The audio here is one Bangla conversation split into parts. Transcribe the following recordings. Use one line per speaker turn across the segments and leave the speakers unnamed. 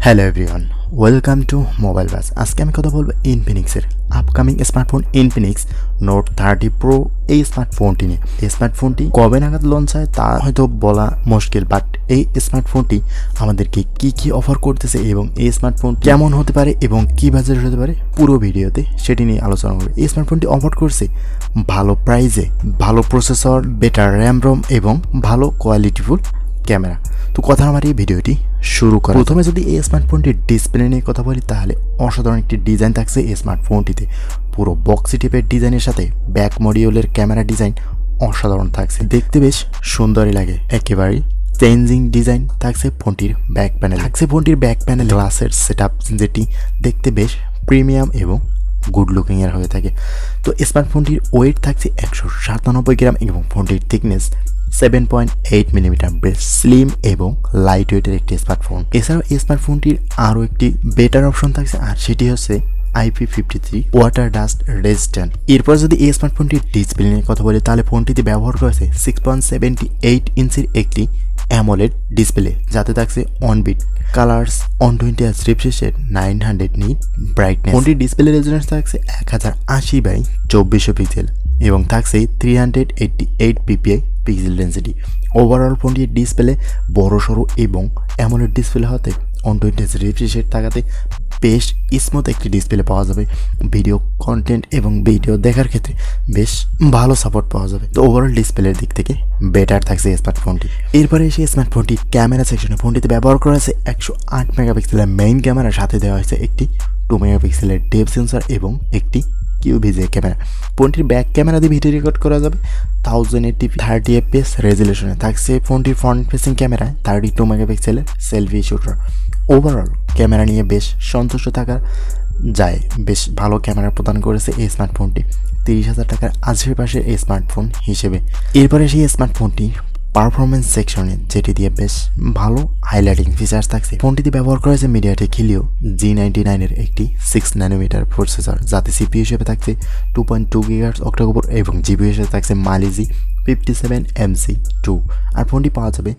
Hello everyone, welcome to mobile bus. আজকে আমি কথা বলবো ইনফিনিক্সের upcoming smartphone Infinix Note 30 Pro এই স্মার্টফোনটি নিয়ে। এই স্মার্টফোনটি কবে নাগাদ লঞ্চ হয় তা হয়তো বলা মুশকিল, বাট এই স্মার্টফোনটি আমাদেরকে কি কি অফার করতেছে এবং এই স্মার্টফোন কেমন হতে পারে এবং কি বাজেট হতে পারে পুরো ভিডিওতে সেটি নিয়ে আলোচনা করবে। এই স্মার্টফোনটি অফার করছে ভালো প্রাইসে, ভালো প্রসেসর, বেটার র্যাম রোম এবং ভালো কোয়ালিটিফুল ক্যামেরা। তো কথা আমার এই ভিডিওটি শুরু করা। প্রথমে যদি এই স্মার্টফোনটির ডিসপ্লে নিয়ে কথা বলি তাহলে অসাধারণ একটি ডিজাইন থাকছে এই স্মার্টফোনটিতে। পুরো বক্সি টিপের ডিজাইনের সাথে ব্যাক মডিউলের ক্যামেরা ডিজাইন অসাধারণ থাকছে, দেখতে বেশ সুন্দরই লাগে। একেবারেই চেঞ্জিং ডিজাইন থাকছে ফোনটির ব্যাক প্যানেল। গ্লাসের সেটআপ যেটি দেখতে বেশ প্রিমিয়াম এবং গুড লুকিং এর হয়ে থাকে। তো স্মার্টফোনটির ওয়েট থাকছে 197 গ্রাম এবং ফোনটির থিকনেস 7.8 মিলিমিটার। বেশ স্লিম এবং লাইট ওয়েটের একটি স্মার্টফোন। এছাড়াও এই স্মার্টফোনটির আরও একটি বেটার অপশন থাকছে, আর সেটি হচ্ছে IP53 ওয়াটার ডাস্ট রেজিস্ট্যান্ট। এরপর যদি এই স্মার্টফোনটির ডিসপ্লে নিয়ে কথা বলি তাহলে ফোনটিতে ব্যবহার করেছে 6.78 ইঞ্চির একটি অ্যামোলেড ডিসপ্লে, যাতে থাকছে অনবিট কালার্স, 120 রিফ্রেশের 900 নিট ব্রাইটনেস। ফোনটির ডিসপ্লে রেজোনেন্স থাকছে 1080x2400 পিক্সেল এবং থাকছে 388 পিপিআই পিক্সেল ডেন্সিটি। ওভারঅল ফোনটির ডিসপ্লে বড় সড়ো এবং অ্যামোলেড ডিসপ্লে হতে 120 রিফ্রেশের থাকাতে বেশ স্মুথ একটি ডিসপ্লে পাওয়া যাবে। ভিডিও কন্টেন্ট এবং ভিডিও দেখার ক্ষেত্রে বেশ ভালো সাপোর্ট পাওয়া যাবে। তো ওভারঅল ডিসপ্লের দিক থেকে বেটার থাকছে স্মার্টফোনটি। এরপরে এসে স্মার্টফোনটির ক্যামেরা সেকশনে ফোনটিতে ব্যবহার করা হয়েছে 108 মেগাপিক্সেলের মেইন ক্যামেরার সাথে দেওয়া হয়েছে একটি 2 মেগাপিক্সেলের ডেপথ সেন্সর এবং একটি কিউভিজে ক্যামেরা। ফোনটির ব্যাক ক্যামেরা দিয়ে ভিডিও রেকর্ড করা যাবে 1080p 30 fps রেজুলেশনে। থাকছে ফোনটির ফ্রন্ট ফেসিং ক্যামেরায় 32 মেগাপিক্সেলের সেলফি শুটার। ওভারঅল ক্যামেরা নিয়ে বেশ সন্তুষ্ট থাকা যায়, বেশ ভালো ক্যামেরা প্রদান করেছে এই স্মার্টফোনটি 30,000 টাকার আশেপাশে এই স্মার্টফোন হিসেবে। এরপরে সেই স্মার্টফোনটি পারফরমেন্স সেকশনে, যেটি দিয়ে বেশ ভালো হাইলাইটিং ফিচার্স থাকছে। ফোনটিতে ব্যবহার করা হয়েছে মিডিয়াটেক হিলিও G99 এর একটি 6 ন্যানোমিটার প্রসেসর, যাতে সিপিইউ হিসেবে থাকছে 2.2 GHz অক্টাকোর এবং জিপিইউ হিসেবে থাকছে মালিজি 57MC2। আর ফোনটি পাওয়া যাবে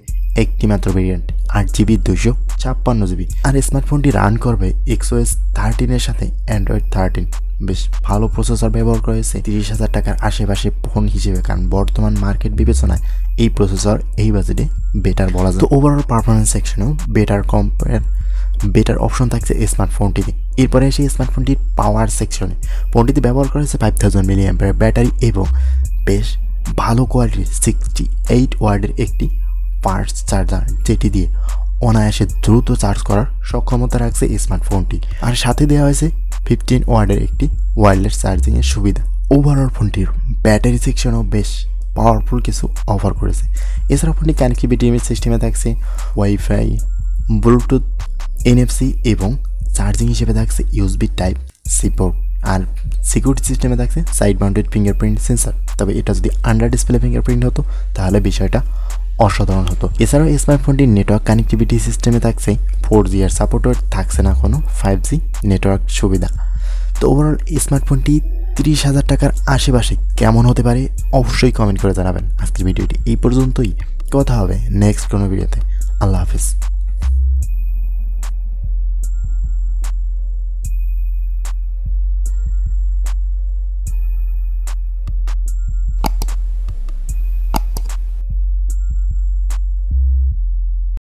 একটি মাত্র ভেরিয়েন্ট 8GB 256GB। আর স্মার্টফোনটি রান করবে XOS 13 এর সাথে অ্যান্ড্রয়েড 13। বেশ ভালো প্রসেসর ব্যবহার করা হয়েছে 30,000 টাকার আশেপাশে ফোন হিসেবে, কারণ বর্তমান মার্কেট বিবেচনায় এই প্রসেসর এই বাজেটে বেটার বলা যায়। তো ওভারঅল পারফরমেন্স সেকশনেও বেটার অপশন থাকছে এই স্মার্টফোনটিতে। এরপরে এসে স্মার্টফোনটির পাওয়ার সেকশনে ফোনটিতে ব্যবহার করা হয়েছে 5000 mAh ব্যাটারি এবং বেশ ভালো কোয়ালিটির 68 ওয়াটের একটি ফাস্ট চার্জার, যেটি দিয়ে অনায়াসে দ্রুত চার্জ করার সক্ষমতা রাখছে এই স্মার্টফোনটি। আর সাথে দেওয়া হয়েছে 15 ওয়াটের একটি ওয়্যারলেস চার্জিংয়ের সুবিধা। ওভারঅল ফোনটির ব্যাটারি সেকশনও বেশ পাওয়ারফুল কিছু অফার করেছে। এছাড়া ফোনটি কানেক্টিভিটি সিস্টেমে থাকছে ওয়াইফাই, ব্লুটুথ, NFC এবং চার্জিং হিসেবে থাকছে USB Type-C পোর্ট। আর সিকিউরিটি সিস্টেমে থাকছে সাইড মাউন্টেড ফিঙ্গারপ্রিন্ট সেন্সর। তবে এটা যদি আন্ডার ডিসপ্লে ফিঙ্গারপ্রিন্ট হতো তাহলে বিষয়টা অসাধারণ হতো। এছাড়াও স্মার্টফোনটির নেটওয়ার্ক কানেক্টিভিটি সিস্টেমে থাকছে 4G এর সাপোর্ট, থাকছে না কোনো 5G নেটওয়ার্ক সুবিধা। তো ওভারঅল স্মার্টফোনটি 30,000 টাকার আশেপাশে কেমন হতে পারে অবশ্যই কমেন্ট করে জানাবেন। আজকের ভিডিওটি এই পর্যন্তই, কথা হবে নেক্সট কোনো ভিডিওতে। আল্লাহ হাফিজ।